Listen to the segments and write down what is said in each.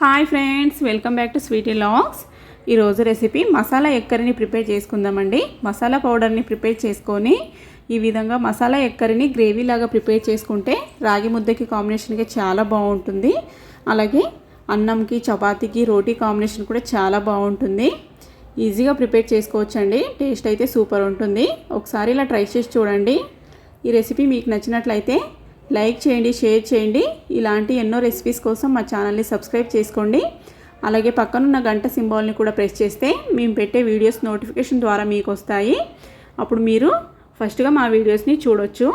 Hi friends, welcome back to Sweety Logs. ఈరోజు recipe masala egg కర్రీని prepare చేసుకుందామండి. మసాలా పౌడర్ని ప్రిపేర్ చేసుకొని ఈ విధంగా మసాలా ఎగ్ కర్రీని గ్రేవీ లాగా ప్రిపేర్ చేసుకుంటే రాగి ముద్దకి కాంబినేషన్గా చాలా బాగుంటుంది. అలాగే అన్నంకి, చపాతీకి, రోటీ కాంబినేషన్ కూడా చాలా బాగుంటుంది. ఈజీగా ప్రిపేర్ చేసుకోవచ్చండి. టేస్ట్ అయితే సూపర్ ఉంటుంది. ఒకసారి ఇలా ట్రై చేసి చూడండి. ఈ రెసిపీ మీకు నచ్చినట్లయితే లైక్ చేయండి, షేర్ చేయండి. ఇలాంటి ఎన్నో రెసిపీస్ కోసం మా ఛానల్ని సబ్స్క్రైబ్ చేసుకోండి. అలాగే పక్కనున్న గంట సింబాల్ని కూడా ప్రెస్ చేస్తే మేము పెట్టే వీడియోస్ నోటిఫికేషన్ ద్వారా మీకు వస్తాయి. అప్పుడు మీరు ఫస్ట్గా మా వీడియోస్ని చూడొచ్చు.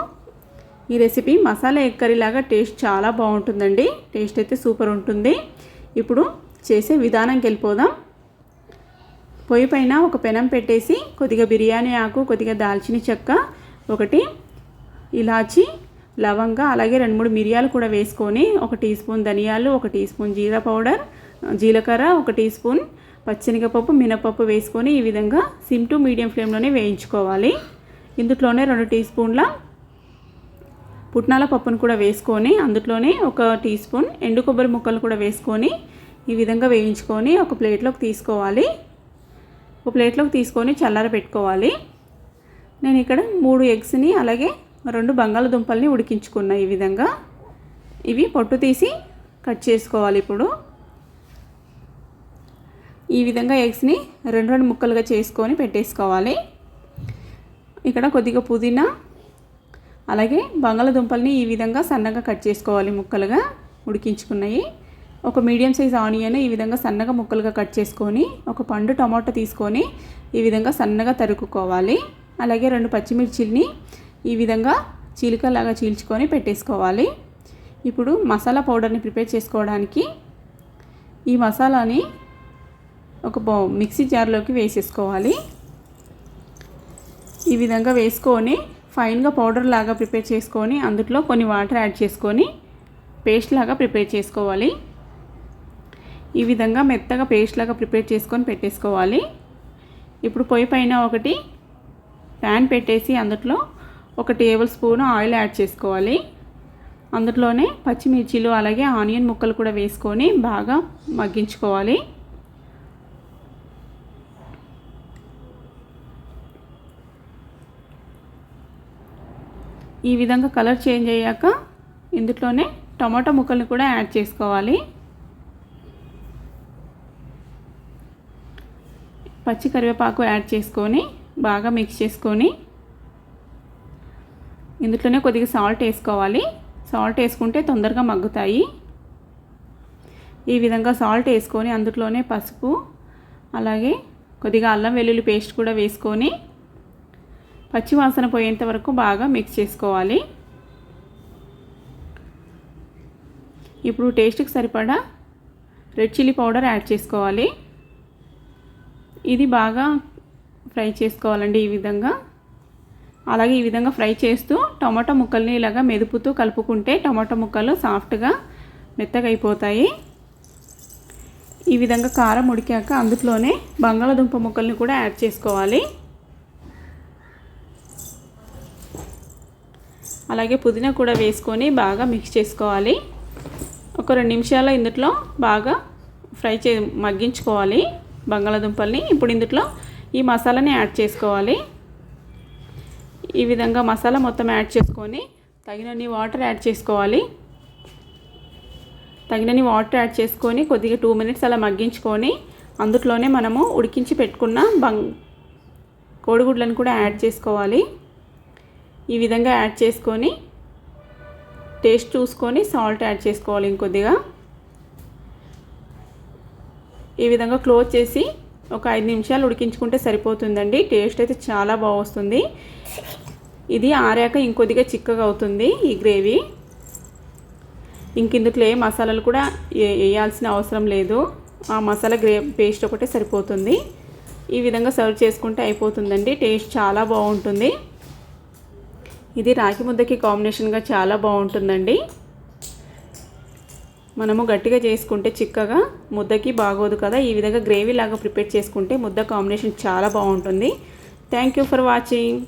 ఈ రెసిపీ మసాలా ఎగ్ కర్రీ లాగా టేస్ట్ చాలా బాగుంటుందండి. టేస్ట్ అయితే సూపర్ ఉంటుంది. ఇప్పుడు చేసే విధానంకి వెళ్ళిపోదాం. పొయ్యి పైన ఒక పెనం పెట్టేసి కొద్దిగా బిర్యానీ ఆకు, కొద్దిగా దాల్చిన చెక్క, ఒకటి ఇలాచి, లవంగా, అలాగే 2-3 మిరియాలు కూడా వేసుకొని 1 టీ స్పూన్ ధనియాలు, 1 టీ స్పూన్ జీలకర్ర, 1 టీ స్పూన్ పచ్చిశనగపప్పు, మినపప్పు వేసుకొని ఈ విధంగా సిమ్ టు మీడియం ఫ్లేమ్లోనే వేయించుకోవాలి. ఇందులోనే 2 టీ స్పూన్ల పుట్నాల పప్పును కూడా వేసుకొని అందులోనే 1 టీ స్పూన్ ఎండు కొబ్బరి ముక్కలు కూడా వేసుకొని ఈ విధంగా వేయించుకొని ఒక ప్లేట్లోకి తీసుకోవాలి. ఒక ప్లేట్లోకి తీసుకొని చల్లార పెట్టుకోవాలి. నేను ఇక్కడ 3 ఎగ్స్ని అలాగే 2 బంగాళదుంపల్ని ఉడికించుకున్నా. ఈ విధంగా ఇవి పొట్టు తీసి కట్ చేసుకోవాలి. ఇప్పుడు ఈ విధంగా ఎగ్స్ని 2 ముక్కలుగా చేసుకొని పెట్టేసుకోవాలి. ఇక్కడ కొద్దిగా పుదీనా, అలాగే బంగాళదుంపల్ని ఈ విధంగా సన్నగా కట్ చేసుకోవాలి. ముక్కలుగా ఉడికించుకున్నాయి. ఒక మీడియం సైజ్ ఆనియన్ ఈ విధంగా సన్నగా ముక్కలుగా కట్ చేసుకొని, ఒక పండు టమాటో తీసుకొని ఈ విధంగా సన్నగా తరుక్కోవాలి. అలాగే 2 పచ్చిమిర్చిల్ని ఈ విధంగా చీలికలాగా చీల్చుకొని పెట్టేసుకోవాలి. ఇప్పుడు మసాలా పౌడర్ని ప్రిపేర్ చేసుకోవడానికి ఈ మసాలాని ఒక మిక్సీ జార్లోకి వేసేసుకోవాలి. ఈ విధంగా వేసుకొని ఫైన్గా పౌడర్ లాగా ప్రిపేర్ చేసుకొని అందులో కొన్ని వాటర్ యాడ్ చేసుకొని పేస్ట్ లాగా ప్రిపేర్ చేసుకోవాలి. ఈ విధంగా మెత్తగా పేస్ట్ లాగా ప్రిపేర్ చేసుకొని పెట్టేసుకోవాలి. ఇప్పుడు పొయ్యి పైన ఒకటి ప్యాన్ పెట్టేసి అందులో 1 టేబుల్ స్పూన్ ఆయిల్ యాడ్ చేసుకోవాలి. అందులోనే పచ్చిమిర్చిలు అలాగే ఆనియన్ ముక్కలు కూడా వేసుకొని బాగా మగ్గించుకోవాలి. ఈ విధంగా కలర్ చేంజ్ అయ్యాక ఇందులోనే టమాటా ముక్కల్ని కూడా యాడ్ చేసుకోవాలి. పచ్చి కరివేపాకు యాడ్ చేసుకొని బాగా మిక్స్ చేసుకొని ఇందులోనే కొద్దిగా సాల్ట్ వేసుకోవాలి. సాల్ట్ వేసుకుంటే తొందరగా మగ్గుతాయి. ఈ విధంగా సాల్ట్ వేసుకొని అందులోనే పసుపు, అలాగే కొద్దిగా అల్లం వెల్లుల్లి పేస్ట్ కూడా వేసుకొని పచ్చి వాసన పోయేంత వరకు బాగా మిక్స్ చేసుకోవాలి. ఇప్పుడు టేస్ట్కి సరిపడా రెడ్ చిల్లీ పౌడర్ యాడ్ చేసుకోవాలి. ఇది బాగా ఫ్రై చేసుకోవాలండి. ఈ విధంగా అలాగే ఈ విధంగా ఫ్రై చేస్తూ టమాటా ముక్కల్ని ఇలాగా మెదుపుతూ కలుపుకుంటే టమాటా ముక్కలు సాఫ్ట్గా మెత్తగా అయిపోతాయి. ఈ విధంగా కారం ఉడికాక అందులోనే బంగాళదుంప ముక్కల్ని కూడా యాడ్ చేసుకోవాలి. అలాగే పుదీనా కూడా వేసుకొని బాగా మిక్స్ చేసుకోవాలి. ఒక 2 నిమిషాలు ఇందులో బాగా మగ్గించుకోవాలి బంగాళదుంపల్ని. ఇప్పుడు ఇందులో ఈ మసాలాని యాడ్ చేసుకోవాలి. ఈ విధంగా మసాలా మొత్తం యాడ్ చేసుకొని తగినన్ని వాటర్ యాడ్ చేసుకోవాలి. తగినన్ని వాటర్ యాడ్ చేసుకొని కొద్దిగా 2 మినిట్స్ అలా మగ్గించుకొని అందులోనే మనము ఉడికించి పెట్టుకున్న కోడిగుడ్లను కూడా యాడ్ చేసుకోవాలి. ఈ విధంగా యాడ్ చేసుకొని టేస్ట్ చూసుకొని సాల్ట్ యాడ్ చేసుకోవాలి ఇంకొద్దిగా. ఈ విధంగా క్లోజ్ చేసి ఒక 5 నిమిషాలు ఉడికించుకుంటే సరిపోతుందండి. టేస్ట్ అయితే చాలా బాగుంటుంది. ఇది ఆరాక ఇంకొద్దిగా చిక్కగా అవుతుంది ఈ గ్రేవీ. ఇందులో ఏ మసాలాలు కూడా వేయాల్సిన అవసరం లేదు. ఆ మసాలా పేస్ట్ ఒకటే సరిపోతుంది. ఈ విధంగా సర్వ్ చేసుకుంటే అయిపోతుందండి. టేస్ట్ చాలా బాగుంటుంది. ఇది రాగి ముద్దకి కాంబినేషన్గా చాలా బాగుంటుందండి. మనము గట్టిగా చేసుకుంటే చిక్కగా ముద్దకి బాగోదు కదా. ఈ విధంగా గ్రేవీ లాగా ప్రిపేర్ చేసుకుంటే ముద్ద కాంబినేషన్ చాలా బాగుంటుంది. Thank you for watching.